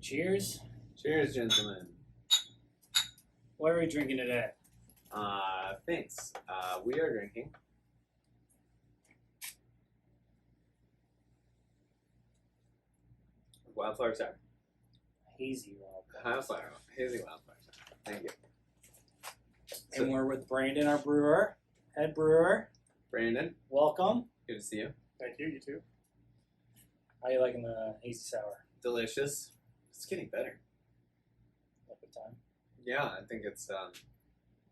Cheers. Cheers, gentlemen. What are we drinking today? Thanks. We are drinking wildflower sour. Hazy wildflower. Hazy wildflower sour. Thank you. And we're with Brandon, our brewer, head brewer. Brandon, Welcome. good to see you. Thank you, you too. How you liking the hazy sour? Delicious. It's getting better. At the time. Yeah, I think it's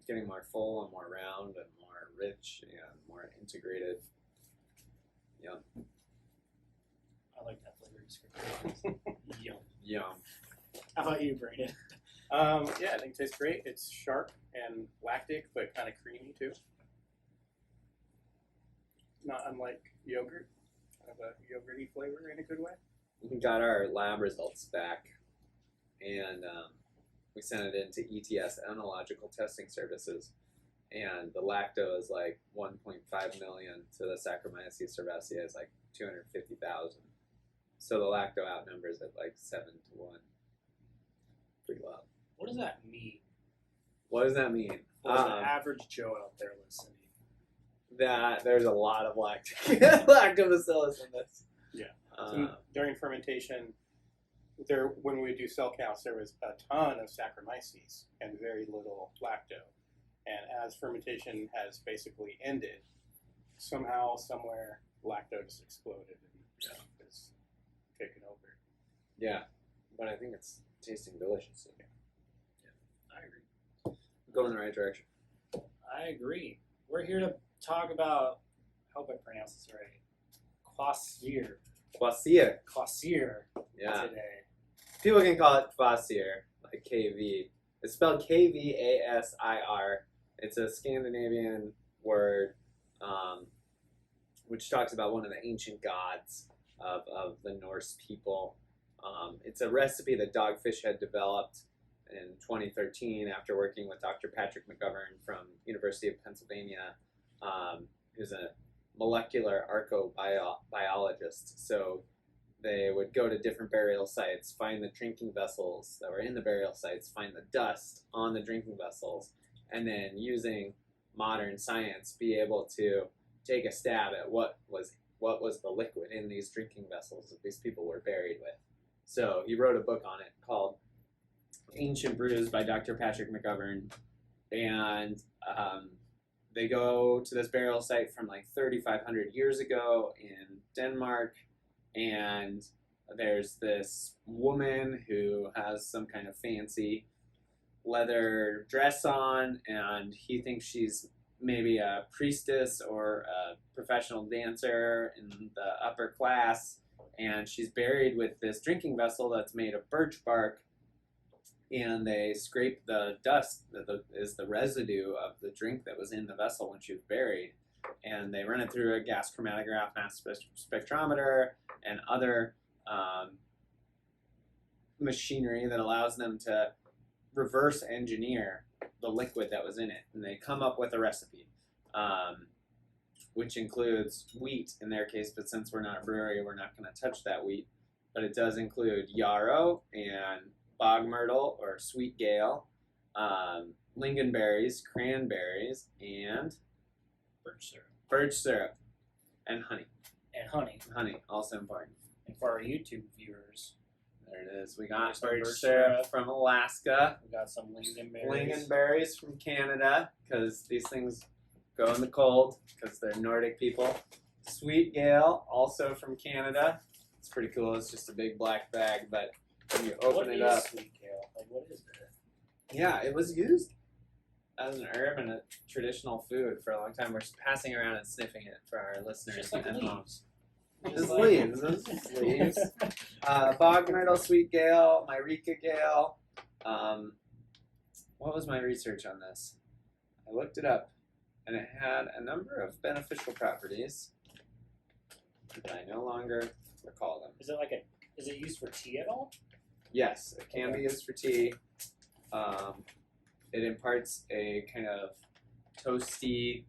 getting more full and more round and more rich and more integrated. Yum. I like that flavor description. Yum. Yum. How about you, Brandon? Yeah, I think it tastes great. It's sharp and lactic, but kind of creamy too. Not unlike yogurt. Kind of a yogurty flavor in a good way. We got our lab results back, and we sent it into ETS, Enological Testing Services, and the lacto is like 1.5 million to the Saccharomyces cerevisiae is like 250,000. So the lacto outnumbers at like 7 to 1. Pretty low. What does that mean What does that mean? for the average Joe out there listening? That there's a lot of lactobacillus in this. Yeah. So during fermentation, when we do cell counts, there was a ton of Saccharomyces and very little lacto. And as fermentation has basically ended, somehow, somewhere, lacto just exploded and is taken over. Yeah, but I think it's tasting delicious. Yeah, I agree. Going in the right direction. I agree. We're here to talk about, I hope I pronounce this right, Kvasir. Kvasir. Yeah. Today. People can call it Kvasir, like KV. It's spelled Kvasir. It's a Scandinavian word which talks about one of the ancient gods of the Norse people. It's a recipe that Dogfish had developed in 2013 after working with Dr. Patrick McGovern from University of Pennsylvania, who's a molecular archaeobiologist. So they would go to different burial sites, find the drinking vessels that were in the burial sites, find the dust on the drinking vessels, and then using modern science be able to take a stab at what was the liquid in these drinking vessels that these people were buried with. So he wrote a book on it called Ancient Brews by Dr. Patrick McGovern, and they go to this burial site from like 3,500 years ago in Denmark, and there's this woman who has some kind of fancy leather dress on, and he thinks she's maybe a priestess or a professional dancer in the upper class, and she's buried with this drinking vessel that's made of birch bark, and they scrape the dust that is the residue of the drink that was in the vessel when she was buried, and they run it through a gas chromatograph, mass spectrometer, and other machinery that allows them to reverse engineer the liquid that was in it, and they come up with a recipe, which includes wheat in their case, but since we're not a brewery, we're not going to touch that wheat, but it does include yarrow and bog myrtle or sweet gale, lingonberries, cranberries, and birch syrup, and honey. And honey. Honey, also important. And for our YouTube viewers, there it is. We got There's birch some syrup from Alaska. we got some lingonberries. Lingonberries from Canada, because these things go in the cold, because they're Nordic people. Sweet Gale, also from Canada. It's pretty cool. It's just a big black bag, but when you open it up. Sweet kale? Like, what is it? Yeah, it was used as an herb and a traditional food for a long time. We're just passing around and sniffing it for our listeners. Just like at home. leaves. Just leaves. Just leaves. Bog myrtle, sweet gale, myrica gale. What was my research on this? I looked it up, and it had a number of beneficial properties that I no longer recall them. Is it used for tea at all? Yes, it can be used for tea. It imparts a kind of toasty,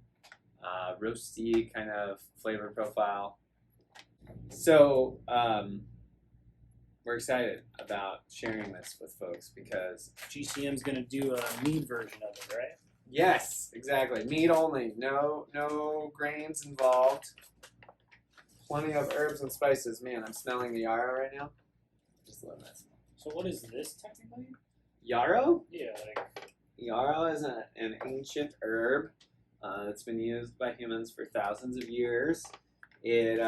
roasty kind of flavor profile. So we're excited about sharing this with folks because GCM's gonna do a mead version of it, right? yes, exactly. Meat only. No grains involved. Plenty of herbs and spices. Man, I'm smelling the yarrow right now. Just love that smell. So what is this technically? Yarrow? Yeah, like Yarrow is an ancient herb that's been used by humans for thousands of years. It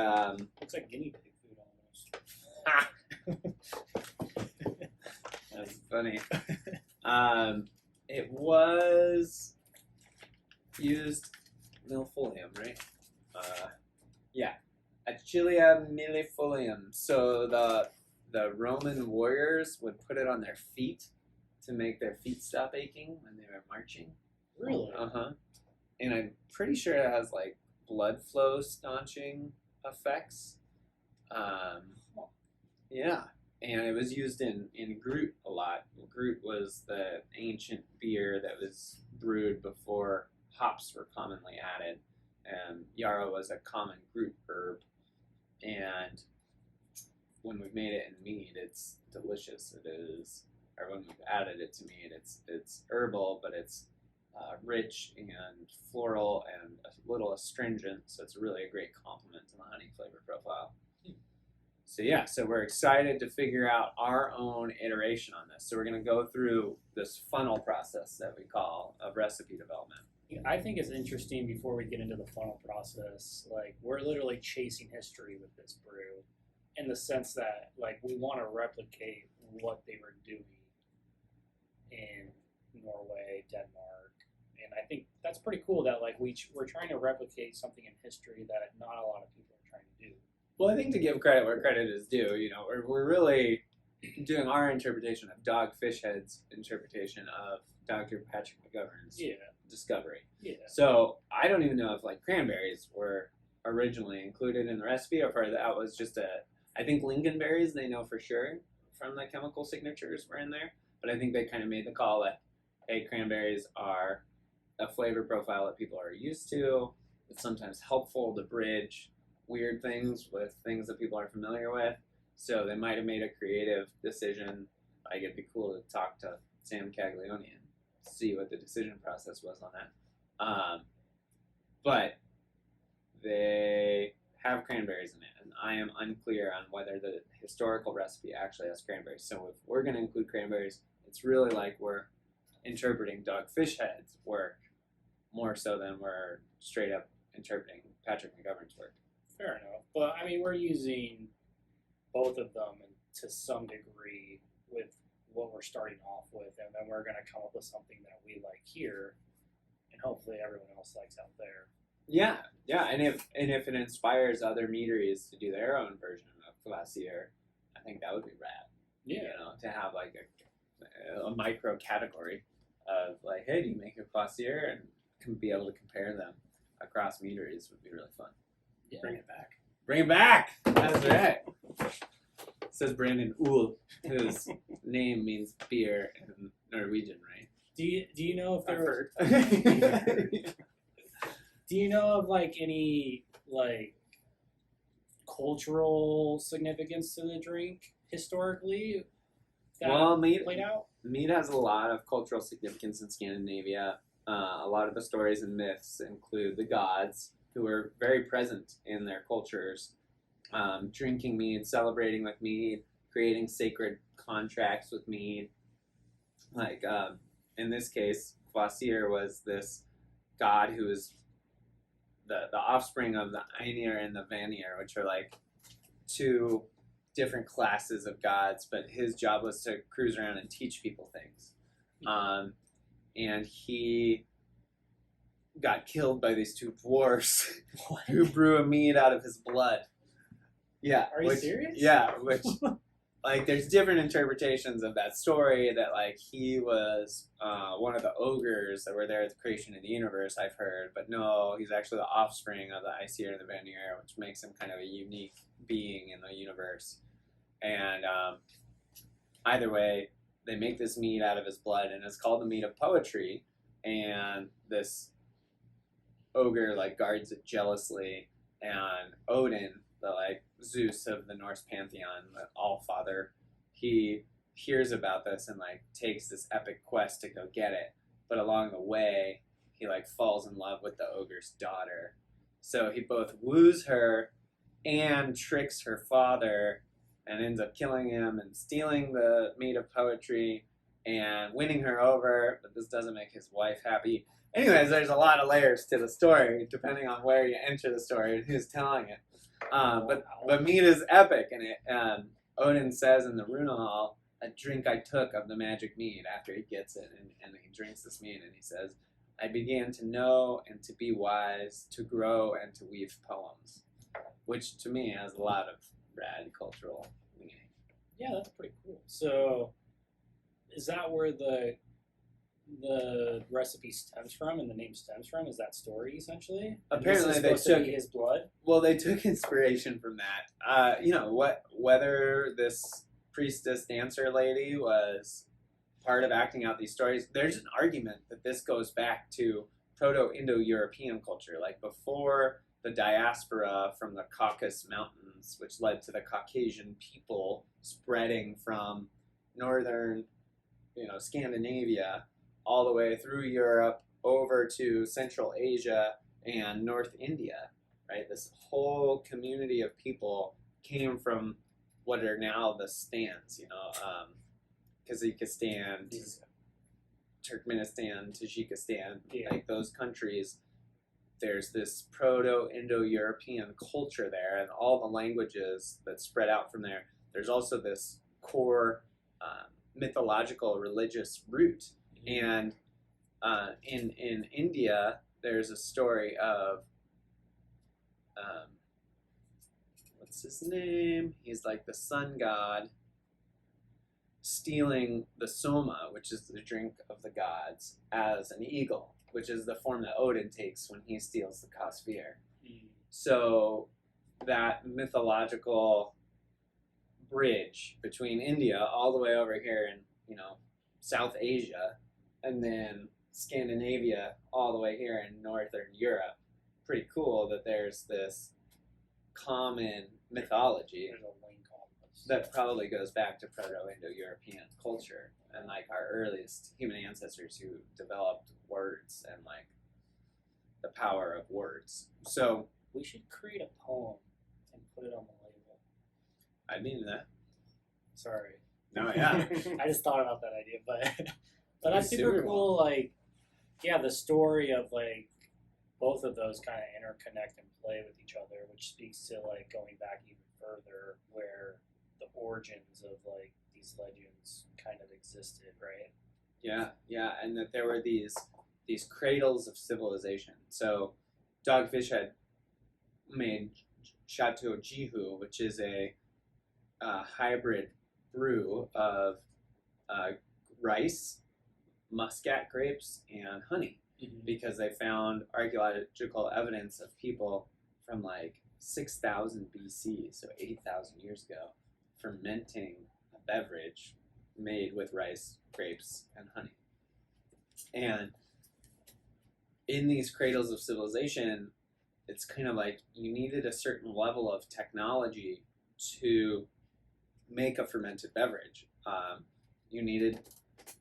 looks like guinea pig food almost. that's funny. It was used millefolium, right? Yeah, Achilia millefolium. So the Roman warriors would put it on their feet to make their feet stop aching when they were marching. Really? And I'm pretty sure it has like blood flow staunching effects. Yeah. And it was used in Groot a lot. Groot was the ancient beer that was brewed before hops were commonly added. And yarrow was a common Groot herb. And when we've made it in mead, it's delicious. It is, or when we've added it to mead, it's herbal, but it's rich and floral and a little astringent. So it's really a great complement to the honey flavor profile. So yeah, so we're excited to figure out our own iteration on this. So we're going to go through this funnel process that we call of recipe development. I think it's interesting before we get into the funnel process. Like, we're literally chasing history with this brew in the sense that, like, we want to replicate what they were doing in Norway, Denmark. And I think that's pretty cool that, like, we're trying to replicate something in history that not a lot of people are trying to do. Well, I think to give credit where credit is due, you know, we're really doing our interpretation of Dogfish Head's interpretation of Dr. Patrick McGovern's discovery. Yeah. So I don't even know if like cranberries were originally included in the recipe or if that was just I think lingonberries they know for sure from the chemical signatures were in there, but I think they kind of made the call that, hey, cranberries are a flavor profile that people are used to. It's sometimes helpful to bridge weird things with things that people are familiar with. So they might have made a creative decision. Like it'd be cool to talk to Sam Caglione and see what the decision process was on that. But they have cranberries in it, and I am unclear on whether the historical recipe actually has cranberries. So if we're going to include cranberries, it's really like we're interpreting Dogfish Head's work more so than we're straight up interpreting Patrick McGovern's work. Fair enough. But, I mean, we're using both of them to some degree with what we're starting off with, and then we're going to come up with something that we like here, and hopefully everyone else likes out there. Yeah, and if it inspires other meaderies to do their own version of Kvasir, I think that would be rad. Yeah. You know, to have like a micro category of like, hey, do you make a Kvasir, and can be able to compare them across meaderies would be really fun. Yeah. Bring it back. Bring it back. That's right. Says Brandon Uhl, whose name means beer in Norwegian, right? Do you know if there I've heard. Do you know of like any like cultural significance to the drink historically that played out? Mead has a lot of cultural significance in Scandinavia. A lot of the stories and myths include the gods, who are very present in their cultures, drinking mead, celebrating with mead, creating sacred contracts with mead. Like in this case, Kvasir was this god who is the offspring of the Einir and the Vanir, which are like two different classes of gods, but his job was to cruise around and teach people things. And he got killed by these two dwarfs who brew a mead out of his blood. Yeah. Are you serious? Yeah, which like there's different interpretations of that story, that like he was one of the ogres that were there at the creation of the universe, I've heard, but no, he's actually the offspring of the Aesir and the Vanir, which makes him kind of a unique being in the universe. And either way, they make this mead out of his blood, and it's called the mead of poetry, and this ogre like guards it jealously, and Odin, the like Zeus of the Norse pantheon, the all-father, he hears about this and like takes this epic quest to go get it. But along the way, he like falls in love with the ogre's daughter. So he both woos her and tricks her father and ends up killing him and stealing the mead of poetry and winning her over, but this doesn't make his wife happy. Anyways, there's a lot of layers to the story, depending on where you enter the story and who's telling it. But Mead is epic, and Odin says in the Runa Hall, "A drink I took of the magic mead," after he gets it, and he drinks this mead, and he says, "I began to know and to be wise, to grow and to weave poems," which to me has a lot of rad cultural meaning. Yeah, that's pretty cool. So, is that where the recipe stems from and the name stems from? Is that story essentially? Apparently, they took his blood. Well, they took inspiration from that. Whether this priestess dancer lady was part of acting out these stories. There's an argument that this goes back to Proto-Indo-European culture, like before the diaspora from the Caucasus Mountains, which led to the Caucasian people spreading from northern, Scandinavia, all the way through Europe, over to Central Asia and North India, right? This whole community of people came from what are now the stands, Kazakhstan, Turkmenistan, Tajikistan, like those countries. There's this Proto-Indo-European culture there, and all the languages that spread out from there. There's also this core mythological religious root. And in India, there's a story of what's his name? He's like the sun god stealing the soma, which is the drink of the gods, as an eagle, which is the form that Odin takes when he steals the Kvasir. So that mythological bridge between India all the way over here in South Asia, and then Scandinavia all the way here in Northern Europe. Pretty cool that there's this common mythology that probably goes back to Proto-Indo-European culture and like our earliest human ancestors who developed words and like the power of words. So we should create a poem and put it on the label. I mean that. Sorry. No, yeah. I just thought about that idea, but that's super cool. Like, yeah, the story of like both of those kind of interconnect and play with each other, which speaks to like going back even further where the origins of like these legends kind of existed, right? Yeah, and that there were these cradles of civilization. So Dogfish had made Chateau Jihu, which is a hybrid brew of rice, muscat grapes, and honey, because they found archaeological evidence of people from like 6,000 BC, so 8,000 years ago, fermenting a beverage made with rice, grapes, and honey. And in these cradles of civilization, it's kind of like you needed a certain level of technology to make a fermented beverage. You needed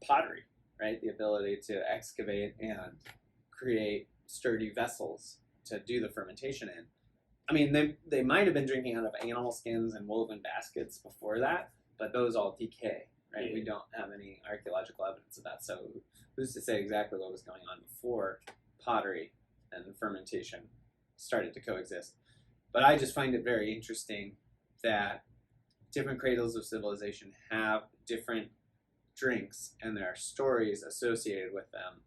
pottery, right? The ability to excavate and create sturdy vessels to do the fermentation in. I mean, they might have been drinking out of animal skins and woven baskets before that, but those all decay, right? We don't have any archaeological evidence of that, so who's to say exactly what was going on before pottery and fermentation started to coexist. But I just find it very interesting that different cradles of civilization have different drinks, and there are stories associated with them,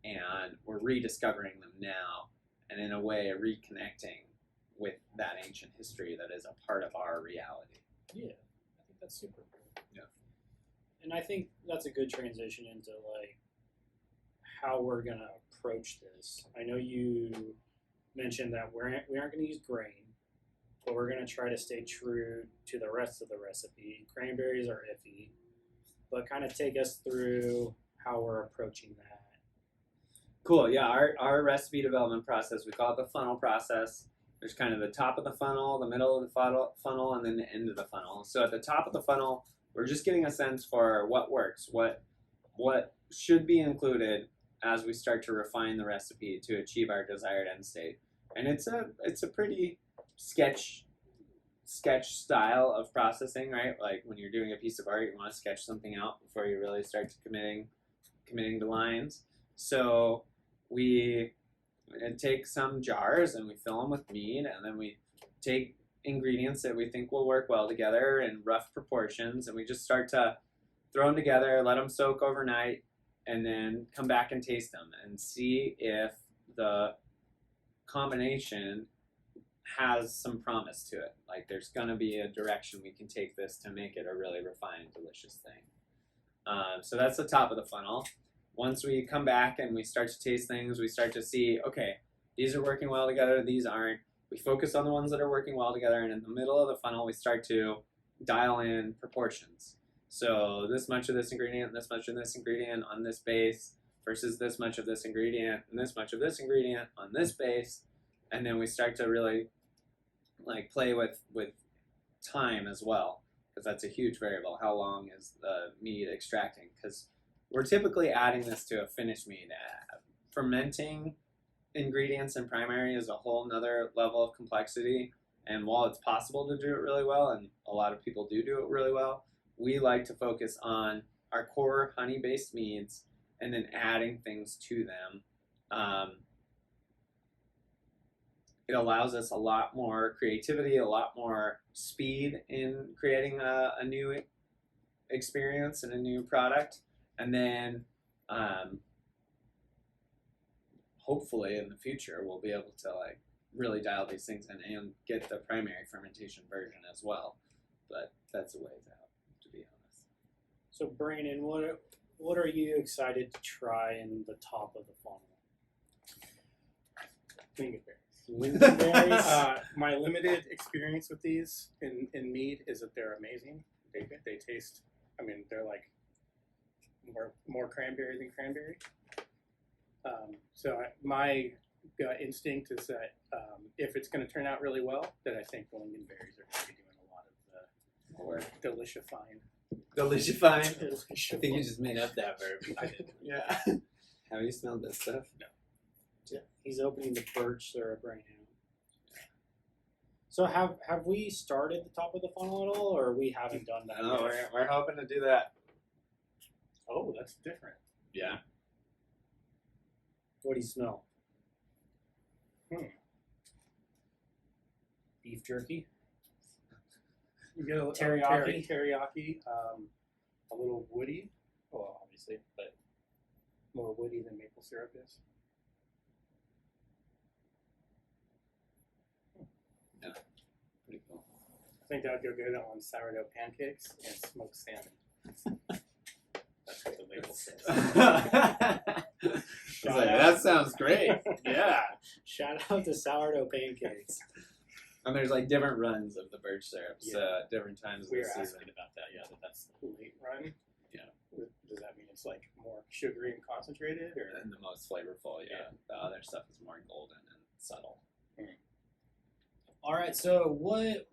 and we're rediscovering them now, and in a way reconnecting with that ancient history that is a part of our reality. Yeah, I think that's super cool. Yeah. And I think that's a good transition into like how we're gonna approach this. I know you mentioned that we aren't going to use grain, but we're going to try to stay true to the rest of the recipe. Cranberries are iffy, but kind of take us through how we're approaching that. Cool, yeah, our recipe development process, we call it the funnel process. There's kind of the top of the funnel, the middle of the funnel, and then the end of the funnel. So at the top of the funnel, we're just getting a sense for what works, what should be included as we start to refine the recipe to achieve our desired end state. And it's a pretty sketch style of processing, right? Like when you're doing a piece of art, you want to sketch something out before you really start to committing to lines. So we take some jars and we fill them with mead, and then we take ingredients that we think will work well together in rough proportions, and we just start to throw them together, let them soak overnight, and then come back and taste them and see if the combination has some promise to it. Like there's going to be a direction we can take this to make it a really refined, delicious thing. So that's the top of the funnel. Once we come back and we start to taste things, we start to see, okay, these are working well together, these aren't. We focus on the ones that are working well together, and in the middle of the funnel, we start to dial in proportions. So this much of this ingredient, this much of this ingredient on this base versus this much of this ingredient and this much of this ingredient on this base. And then we start to really like play with time as well, because that's a huge variable. How long is the mead extracting? Because we're typically adding this to a finished mead. Fermenting ingredients in primary is a whole nother level of complexity. And while it's possible to do it really well, and a lot of people do it really well, we like to focus on our core honey-based meads and then adding things to them. It allows us a lot more creativity, a lot more speed in creating a new experience and a new product. And then hopefully in the future we'll be able to like really dial these things in and get the primary fermentation version as well. But that's a ways out, to be honest. So Brandon, what are you excited to try in the top of the funnel? Lingonberries. My limited experience with these in mead is that they're amazing. They taste, I mean, they're like more cranberry than cranberry. So my gut instinct is that if it's going to turn out really well, then I think the lingonberries are going to be doing a lot of the Or deliciafying. deliciafying. I think you just made up that verb. I did. Yeah. Have you smelled this stuff? No. Yeah, he's opening the birch syrup right now. So have we started the top of the funnel at all, or we haven't done that No, yet? we're hoping to do that. Oh, that's different. Yeah. What do you smell? Beef jerky? You get a Teriyaki? teriyaki, a little woody. Well, obviously, but more woody than maple syrup is. Yeah. Pretty cool. I think that would go good on sourdough pancakes and smoked salmon. That's what the label says. I was like, that sounds great. Yeah. Shout out to sourdough pancakes. And there's like different runs of the birch syrups, different times of We the were season. asking about that, yeah, that's the late run. Yeah. Does that mean it's like more sugary and concentrated, or? And the most flavorful, yeah. The other stuff is more golden and subtle. All right, so what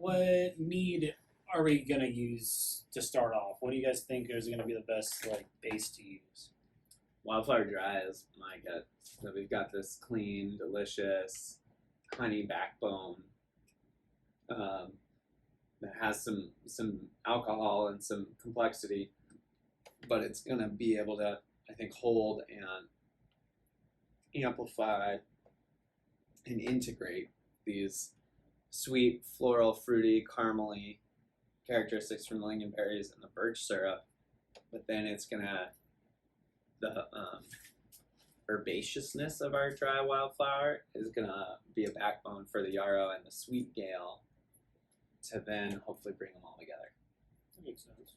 mead are we gonna use to start off? What do you guys think is gonna be the best like base to use? Wildflower Dry is my gut. So we've got this clean, delicious honey backbone that has some alcohol and some complexity, but it's gonna be able to, I think, hold and amplify and integrate these sweet, floral, fruity, caramely characteristics from the lingonberries and the birch syrup, but then it's gonna the herbaceousness of our dry wildflower is gonna be a backbone for the yarrow and the sweet gale to then hopefully bring them all together. That makes sense.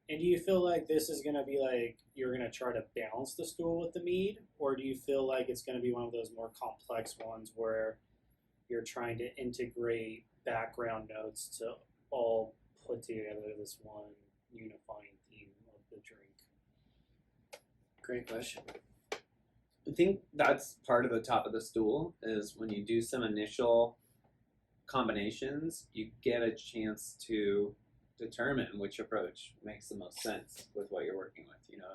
And do you feel like this is gonna be like you're gonna try to balance the stool with the mead, or do you feel like it's gonna be one of those more complex ones where you're trying to integrate background notes to all put together this one unifying theme of the drink? Great question. I think that's part of the top of the stool is when you do some initial combinations, you get a chance to determine which approach makes the most sense with what you're working with. You know,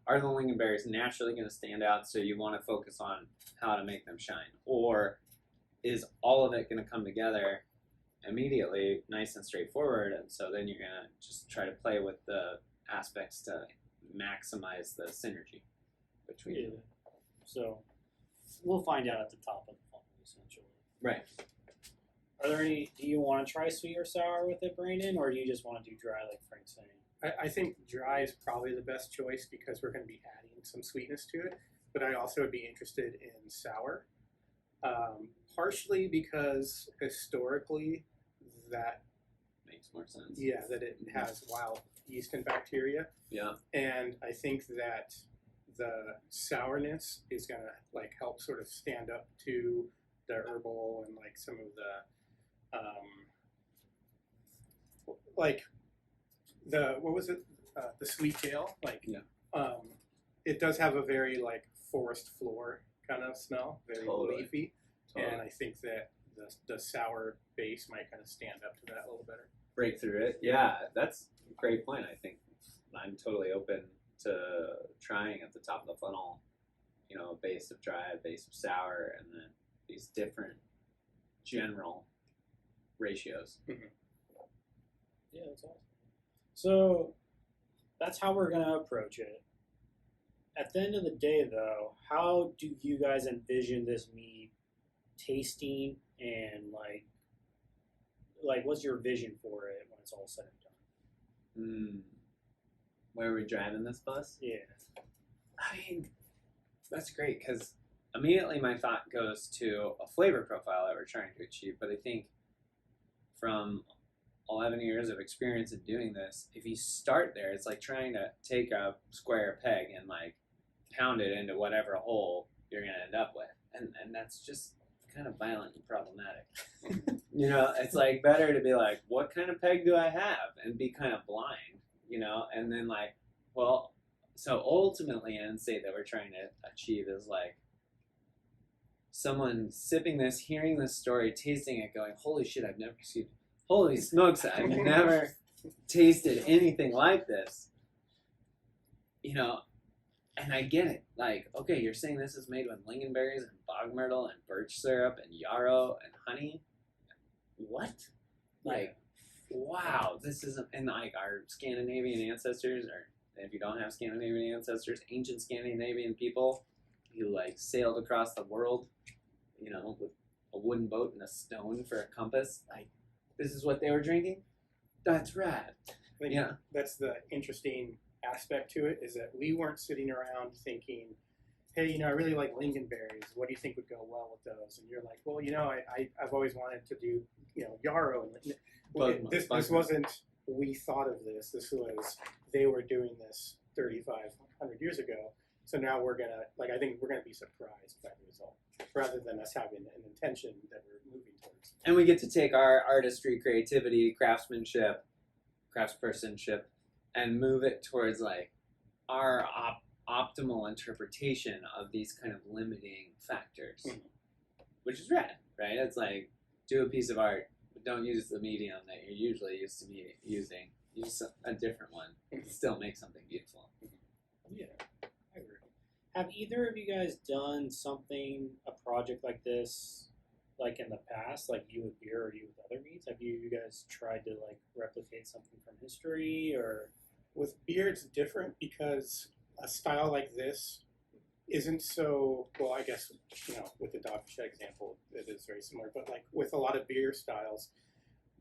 are the lingonberries naturally going to stand out, so you want to focus on how to make them shine, or is all of it going to come together immediately, nice and straightforward, and so then you're going to just try to play with the aspects to maximize the synergy between them. So we'll find out at the top of the funnel, essentially. Right. Are there any? Do you want to try sweet or sour with it, Brandon, or do you just want to do dry, like Frank's saying? I think dry is probably the best choice because we're going to be adding some sweetness to it. But I also would be interested in sour, partially because historically that Makes more sense. that it has wild yeast and bacteria, Yeah. and I think that the sourness is going to like help sort of stand up to the herbal and like some of the like the what was it the sweet tail, like it does have a very like forest floor kind of smell, very leafy, and I think that the sour base might kind of stand up to that a little better. Break through it. Yeah, that's a great point. I think I'm totally open to trying at the top of the funnel, you know, a base of dry, a base of sour, and then these different general ratios. Mm-hmm. Yeah, that's awesome. So that's how we're going to approach it. At the end of the day, though, how do you guys envision this mead tasting, and like what's your vision for it when it's all said and done? Where are we driving this bus? Yeah. I mean, that's great because immediately my thought goes to a flavor profile that we're trying to achieve. But I think from 11 years of experience in doing this, if you start there, it's like trying to take a square peg and like pound it into whatever hole you're going to end up with. And that's just kind of violent and problematic. You know, it's like better to be like, what kind of peg do I have? And be kind of blind, you know, and then like, well, so ultimately end state that we're trying to achieve is like someone sipping this, hearing this story, tasting it, going, holy shit, holy smokes, I've never tasted anything like this. You know, and I get it. Like, okay, you're saying this is made with lingonberries and bog myrtle and birch syrup and yarrow and honey. What? Like, wow, this isn't, and like our Scandinavian ancestors, or if you don't have Scandinavian ancestors, ancient Scandinavian people who like sailed across the world, you know, with a wooden boat and a stone for a compass. Like, this is what they were drinking? That's rad. I think that's the interesting aspect to it, is that we weren't sitting around thinking, hey, you know, I really like lingonberries. What do you think would go well with those? And you're like, well, you know, I've always wanted to do, you know, yarrow. And this wasn't, we thought of this. This was, they were doing this 3,500 years ago. So now we're going to, like, I think we're going to be surprised by the result, rather than us having an intention that we're moving towards. And we get to take our artistry, creativity, craftsmanship, craftspersonship, and move it towards like our optimal interpretation of these kind of limiting factors, which is rad, right? It's like, do a piece of art, but don't use the medium that you're usually used to be using. Use a different one. Still make something beautiful. Yeah, I agree. Have either of you guys done a project like this, like in the past, like you with beer or you with other meats? Have you guys tried to like replicate something from history? Or with beer, it's different because a style like this isn't so, well, I guess, you know, with the Dogfish Head example, it is very similar, but like with a lot of beer styles,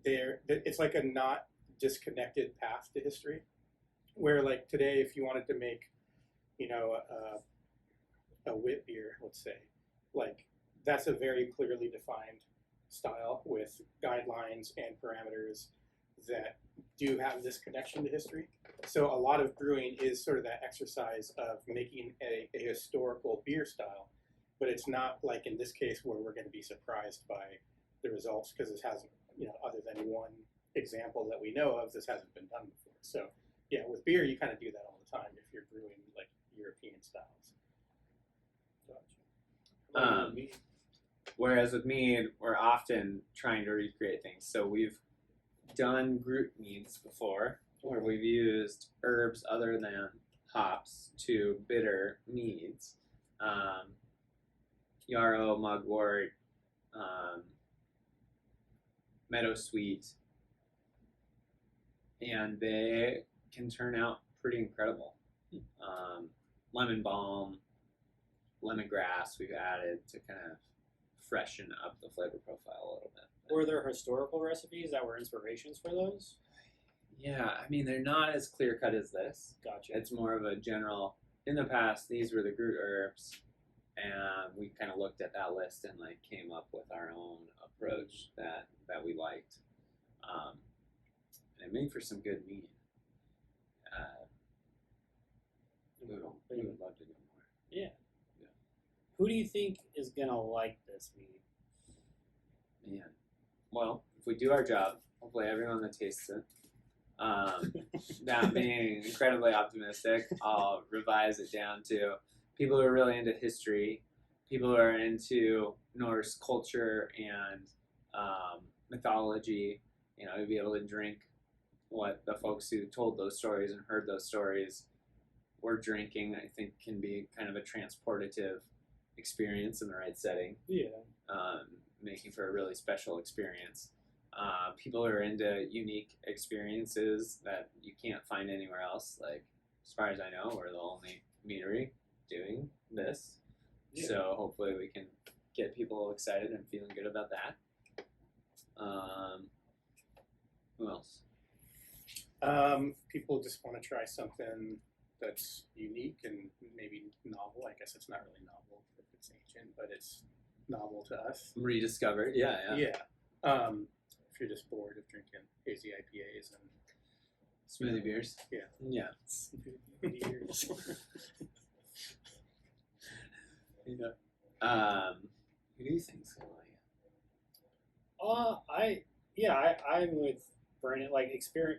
it's like a not disconnected path to history, where like today, if you wanted to make, you know, a wit beer, let's say, like that's a very clearly defined style with guidelines and parameters that do have this connection to history. So a lot of brewing is sort of that exercise of making a historical beer style, but it's not like in this case where we're going to be surprised by the results, because this hasn't, you know, other than one example that we know of, this hasn't been done before. So yeah, with beer you kind of do that all the time if you're brewing like European styles. Whereas with mead, we're often trying to recreate things. So we've done group meads before, where we've used herbs other than hops to bitter meads. Yarrow, mugwort, meadowsweet, and they can turn out pretty incredible. Lemon balm, lemongrass we've added to kind of freshen up the flavor profile a little bit. Were there historical recipes that were inspirations for those? Yeah, I mean, they're not as clear cut as this. Gotcha. It's more of a general, in the past, these were the Groot herbs, and we kind of looked at that list and like came up with our own approach that we liked. And it made for some good mead. We would love to do more. Yeah. Who do you think is gonna like this mead? Man. Well, if we do our job, hopefully everyone that tastes it. That being incredibly optimistic, I'll revise it down to people who are really into history, people who are into Norse culture and mythology. You know, to be able to drink what the folks who told those stories and heard those stories were drinking, I think can be kind of a transportative experience in the right setting. Yeah. Making for a really special experience. People who are into unique experiences that you can't find anywhere else. Like, as far as I know, we're the only meadery doing this. Yeah. So hopefully we can get people excited and feeling good about that. Who else? People just want to try something that's unique and maybe novel. I guess it's not really novel if it's ancient, but it's novel to us. Rediscovered, yeah. If you're just bored of drinking hazy IPAs and Smoothie beers. Yeah. Who do you think's gonna like it? I'm with Brandon. Like,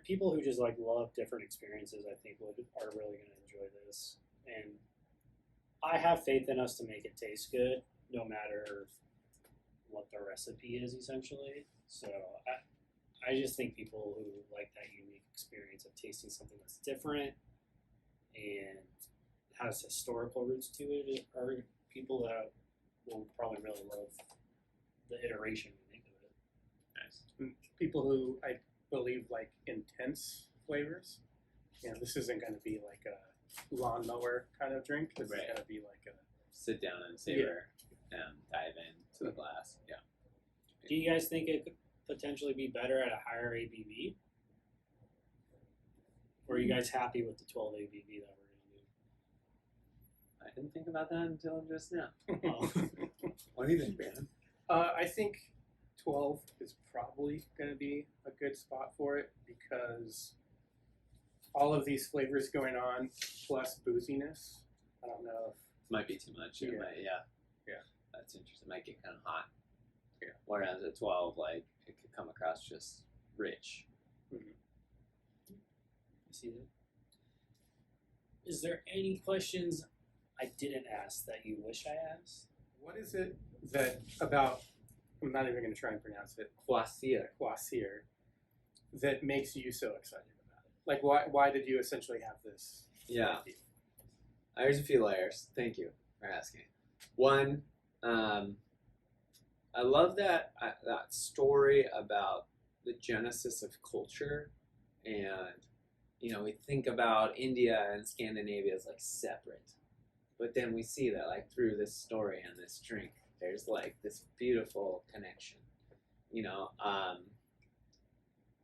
people who just like love different experiences, I think are really gonna enjoy this. And I have faith in us to make it taste good, no matter what the recipe is, essentially. So I just think people who like that unique experience of tasting something that's different and has historical roots to it are people that will probably really love the iteration we make of it. Nice. People who I believe like intense flavors. You know, this isn't going to be like a lawnmower kind of drink. This is going to be like a sit down and savor and dive into the glass. Yeah. Do you guys think it could potentially be better at a higher ABV? Or are you guys happy with the 12 ABV that we're going to do? I didn't think about that until just now. Oh. What do you think, Brandon? I think 12 is probably going to be a good spot for it because all of these flavors going on plus booziness. I don't know if Might be too much. It might, yeah. That's interesting. It might get kind of hot. Yeah. Whereas at 12, like, it could come across just rich. Mm-hmm. You see that? Is there any questions I didn't ask that you wish I asked? What is it that about, I'm not even going to try and pronounce it, Kvasir. Kvasir, that makes you so excited about it? Like, why did you essentially have this? Yeah. idea? There's a few layers. Thank you for asking. One, I love that story about the genesis of culture, and we think about India and Scandinavia as like separate, but then we see that like through this story and this drink, there's like this beautiful connection,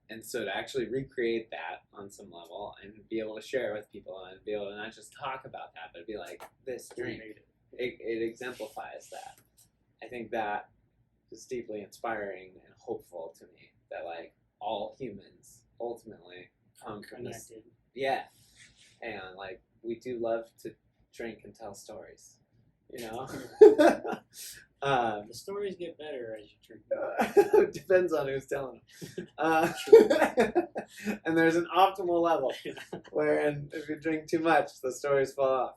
and so to actually recreate that on some level and be able to share it with people and be able to not just talk about that, but be like, this drink, it exemplifies that. I think that is deeply inspiring and hopeful to me that like all humans ultimately come from this. Connected. Yeah. And like we do love to drink and tell stories, The stories get better as you drink. Depends on who's telling them. And there's an optimal level wherein if you drink too much, the stories fall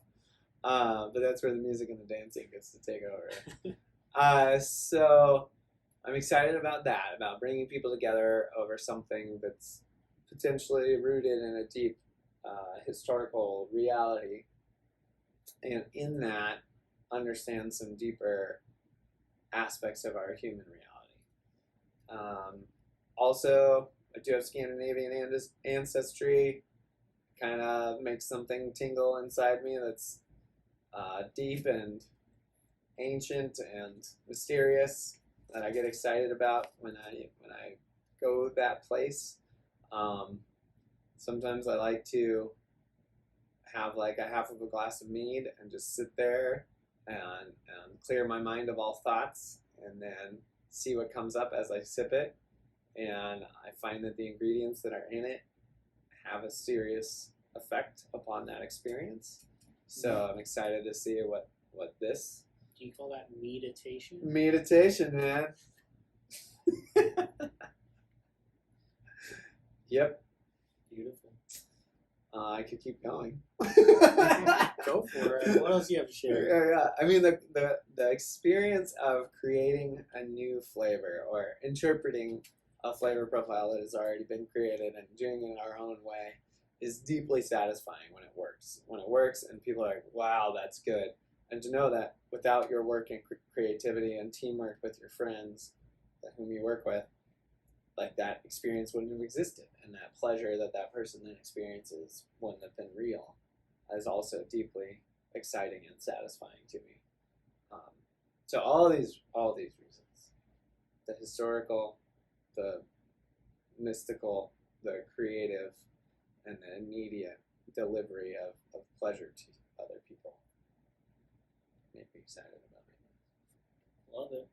off. But that's where the music and the dancing gets to take over. So I'm excited about that, about bringing people together over something that's potentially rooted in a deep historical reality, and in that, understand some deeper aspects of our human reality. Also, I do have Scandinavian ancestry. Kind of makes something tingle inside me that's deep and ancient and mysterious that I get excited about when I go that place. Sometimes I like to have like a half of a glass of mead and just sit there and clear my mind of all thoughts, and then see what comes up as I sip it. And I find that the ingredients that are in it have a serious effect upon that experience. So I'm excited to see what this Do you call that meditation? meditation, man. Yep. Beautiful. I could keep going. Go for it. What else do you have to share? Yeah. I mean, the experience of creating a new flavor or interpreting a flavor profile that has already been created and doing it in our own way is deeply satisfying when it works. When it works and people are like, wow, that's good. And to know that without your work and creativity and teamwork with your friends whom you work with, like that experience wouldn't have existed. And that pleasure that person then experiences wouldn't have been real, is also deeply exciting and satisfying to me. So all these reasons, the historical, the mystical, the creative, and the immediate delivery of pleasure to other people make me excited about it. Love it.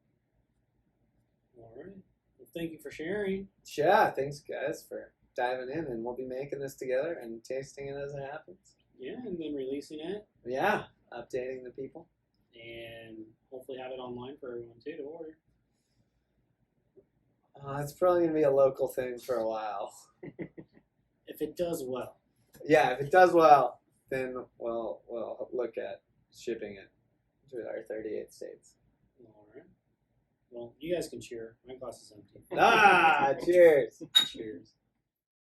All right. Well, thank you for sharing. Yeah, thanks guys for diving in, and we'll be making this together and tasting it as it happens. Yeah, and then releasing it. Yeah, updating the people. And hopefully have it online for everyone too to order. It's probably going to be a local thing for a while. If it does well. Yeah, if it does well, then we'll look at shipping it to our 38 states. All right. Well, you guys can cheer. My glass is empty. Cheers. Cheers.